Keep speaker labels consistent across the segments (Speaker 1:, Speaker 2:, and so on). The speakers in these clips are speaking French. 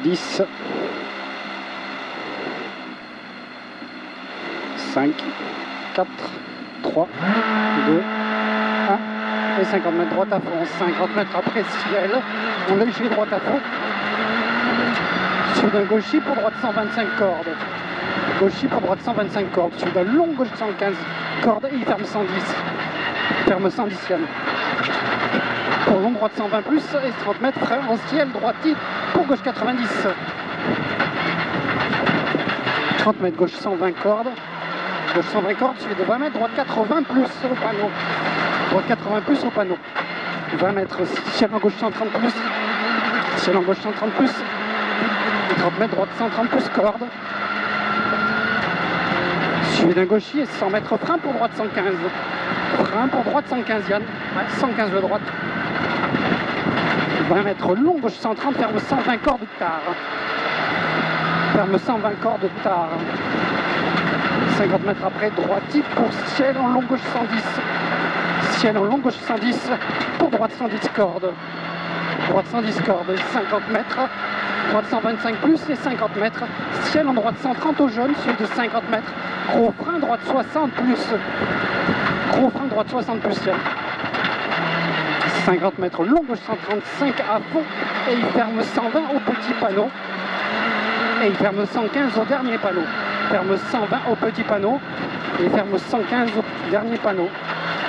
Speaker 1: 10, 5, 4, 3, 2, 1 et 50 mètres droite à fond, 50 mètres après ciel, on léger droite à fond, sur d'un gauchis pour droite 125 cordes, gauchis pour droite 125 cordes, sur d'un long gauche 115 cordes et il ferme 110, ferme 110 Yann. Pour long droite 120 plus et 30 mètres frein en ciel droiti pour gauche 90. 30 mètres gauche 120 cordes. Gauche 120 cordes suivi de 20 mètres, droite 80 plus au panneau. Droite 80 plus au panneau. 20 mètres, ciel en gauche 130 plus. Ciel en gauche 130 plus. Et 30 mètres, droite 130 plus corde. Suivi d'un gauchis et 100 mètres frein pour droite 115. Frein pour droite 115 Yann. 115 le droite. 20 mètres long, gauche 130, ferme 120 cordes de tard. Ferme 120 cordes de tard. 50 mètres après, droiti pour ciel en long, gauche 110. Ciel en long, gauche 110, pour droite 110 cordes. Droite 110 cordes, 50 mètres. Droite 125 plus et 50 mètres. Ciel en droite 130 au jaune, suivi de 50 mètres. Gros frein, droite 60 plus. Gros frein, droite 60 plus ciel. 50 mètres long, gauche 135 à fond et il ferme 120 au petit panneau et il ferme 115 au dernier panneau. Ferme 120 au petit panneau et ferme 115 au dernier panneau.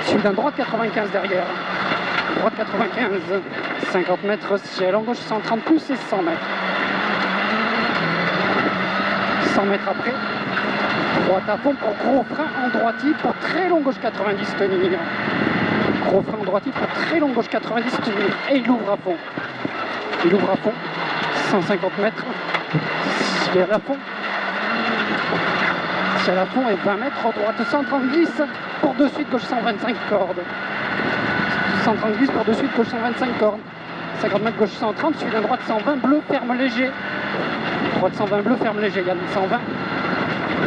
Speaker 1: Suivi d'un droite 95 derrière. Droite 95, 50 mètres ciel en gauche 130 plus et 100 mètres. 100 mètres après, droite à fond pour gros frein en droiti pour très long gauche 90 tenir. Gros frein en droiti pour très long gauche 90 tenir et il ouvre à fond. Il ouvre à fond, 150 mètres, ciel à fond. Ciel à fond et 20 mètres, droite 130 pour de suite gauche 125 cordes. 130 pour de suite gauche 125 cordes. 50 mètres gauche 130, suivi d'un droite 120 bleu, ferme léger. Droite 120 bleu, ferme léger, Yann 120.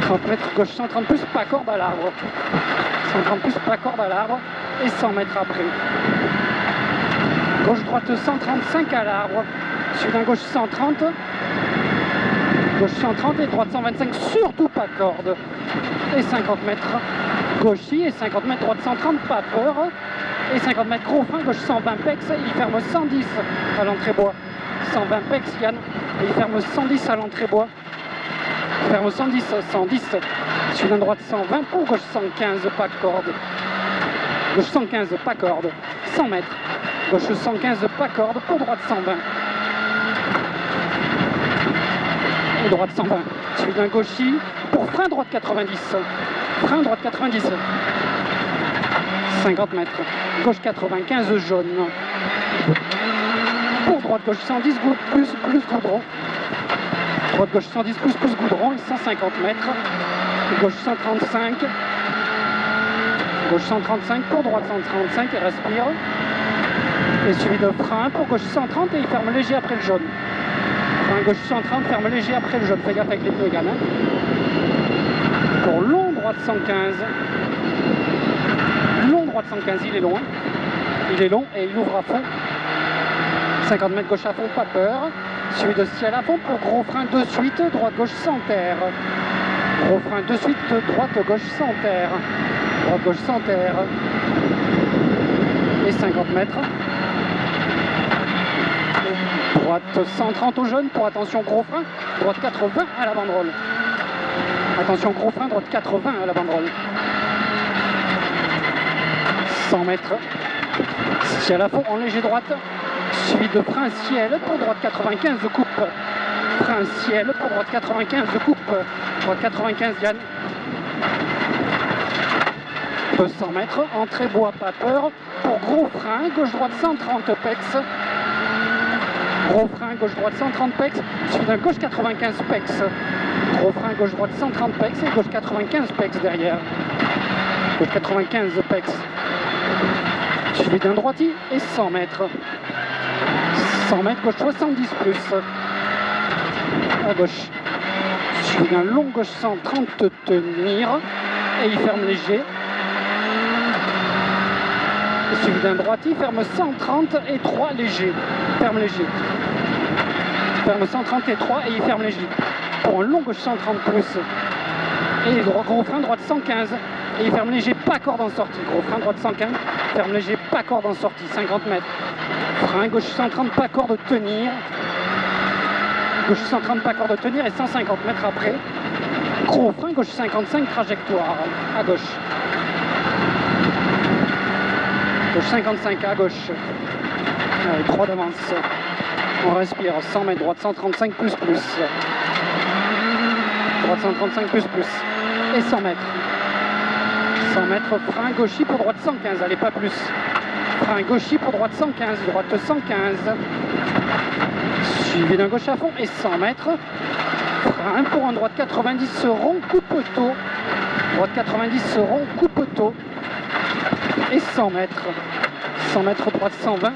Speaker 1: 30 mètres gauche 130 plus, pas corde à l'arbre. 130 plus, pas corde à l'arbre. Et 100 mètres après. Gauche droite 135 à l'arbre. Suivi d'un gauche 130. Gauche 130 et droite 125, surtout pas corde. Et 50 mètres gauchis et 50 mètres droite 130, pas peur. Et 50 mètres gros frein, gauche 120 pex, il ferme 110 à l'entrée bois. 120 pex Yann, et il ferme 110 à l'entrée bois. Il ferme 110, 110, suivi d'un droite 120 pour gauche 115, pas corde. Gauche 115, pas corde. 100 mètres, gauche 115, pas corde, pour droite 120. Et droite 120, suivi d'un gauchis pour frein droite 90. Frein droite 90. 50 mètres, gauche 95 jaune. Pour droite gauche 110 plus goudron. Droite gauche 110 plus goudron et 150 mètres. Gauche 135. Gauche 135 pour droite 135 et respire. Et suivi de frein pour gauche 130 et il ferme léger après le jaune. Frein gauche 130, ferme léger après le jaune. Fais gaffe avec les pneus également. Pour long droite 115. Long droite 115, il est long. Il est long et il ouvre à fond. 50 mètres gauche à fond, pas peur. Suivi de ciel à fond pour gros frein de suite, droite gauche sans terre. Gros frein de suite, droite gauche sans terre. Droite gauche sans terre. Et 50 mètres. Droite 130 au jaune pour attention gros frein. Droite 80 à la banderole. Attention gros frein, droite 80 à la banderole. 100 mètres. Ciel à fond en léger droite. Suivi de frein ciel pour droite 95 de coupe. Frein ciel pour droite 95 de coupe. Droite 95 Yann. 200 mètres. Entrée bois pas peur. Pour gros frein, gauche droite 130 pex. Gros frein gauche droite 130 pex. Suivi d'un gauche 95 pex. Gros frein gauche droite 130 pex et gauche 95 pex derrière. Gauche 95 pex. Suivi d'un droiti et 100 mètres. 100 mètres, gauche 70 plus. À gauche. Suivi d'un long gauche 130 tenir. Et il ferme léger. Suivi d'un droiti, ferme 130 et 3 léger. Ferme léger. ferme 133 et il ferme léger. Pour un long gauche 130 plus. Et gros frein droite 115 et il ferme léger, pas corde en sortie. Gros frein droite 115, ferme léger, pas corde en sortie, 50 mètres. Frein gauche 130, pas corde, tenir. Gauche 130, pas corde, tenir et 150 mètres après. Gros frein gauche 55, trajectoire à gauche. Gauche 55 à gauche. Allez, 3 d'avance. On respire, 100 mètres, droite 135 plus plus. Droite 135 plus plus. Et 100 mètres. 100 mètres, frein gauchy pour droite 115, allez pas plus. Frein gauchy pour droite 115, droite 115. Suivi d'un gauche à fond et 100 mètres. Frein pour un droite 90 rond, coupe-tôt. Droite 90 rond, coupe-tôt. Et 100 mètres. 100 mètres, droite 120.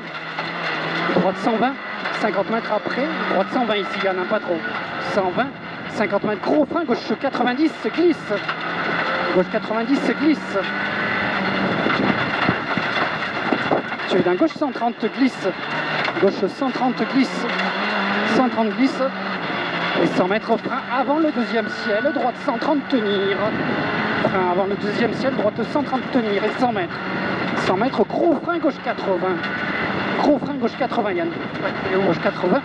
Speaker 1: Droite 120. 50 mètres après, droite 120 ici, il n'y en a pas trop. 120. 50 mètres, gros frein, gauche 90 glisse. Gauche 90 glisse. Tu es d'un gauche 130 glisse. Gauche 130 glisse. 130 glisse. Et 100 mètres frein avant le deuxième ciel. Droite 130 tenir. Frein avant le deuxième ciel. Droite 130 tenir. Et 100 mètres. 100 mètres, gros frein gauche 80. Gros frein gauche 80 Yann. Gauche 80.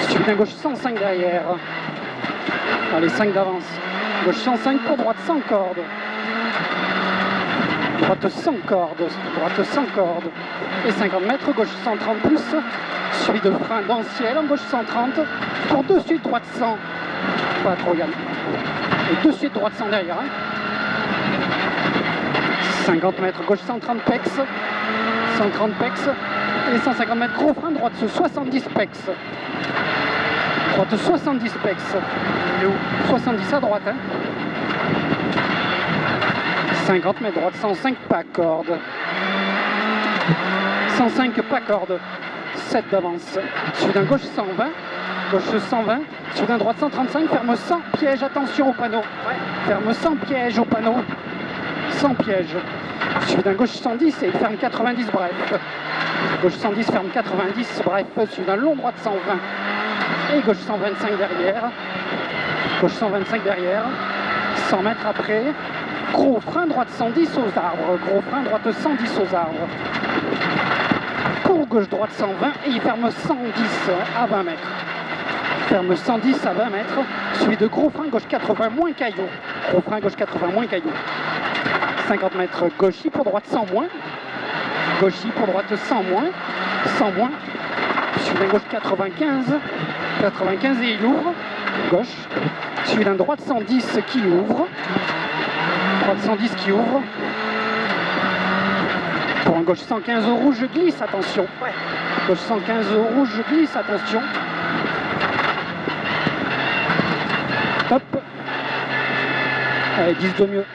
Speaker 1: Suivi d'un gauche 105 derrière. Allez, 5 d'avance. Gauche 105 pour droite 100 cordes. Droite 100 cordes. Droite 100 cordes. Et 50 mètres, gauche 130 plus. Suivi de frein dans le ciel, en gauche 130. Pour deux suites, droite 100. Pas trop Yann. Et deux suites, droite 100 derrière. 50 mètres, gauche 130 pex. 130 pex. Et 150 mètres, gros frein, droite 70 pex. Droite 70 pex. 70 à droite. 50 mètres, droite 105, pas corde. 105, pas corde. 7 d'avance. Suivi d'un gauche 120. Gauche 120. Suivi d'un droite 135. Ferme 100. Piège, attention au panneau. Ferme 100 piège au panneau. 100 piège. Suivi d'un gauche 110 et il ferme 90 bref. Gauche 110 ferme 90 bref. Suivi d'un long droite 120. Et gauche 125 derrière. Gauche 125 derrière. 100 mètres après. Gros frein droite 110 aux arbres. Gros frein droite 110 aux arbres. Pour gauche droite 120 et il ferme 110 à 20 mètres. Ferme 110 à 20 mètres. Suivi de gros frein gauche 80 moins caillou. Gros frein gauche 80 moins caillou. 50 mètres gauchy pour droite 100 moins. Gauchy pour droite 100 moins. 100 moins. Suivi d'un gauche 95. 95 et il ouvre. Gauche. Suivi d'un droite 110 qui ouvre. Droite 110 qui ouvre. Pour un gauche 115 au rouge, glisse, attention. Gauche 115 au rouge, glisse, attention. Top. Allez, 10 de mieux.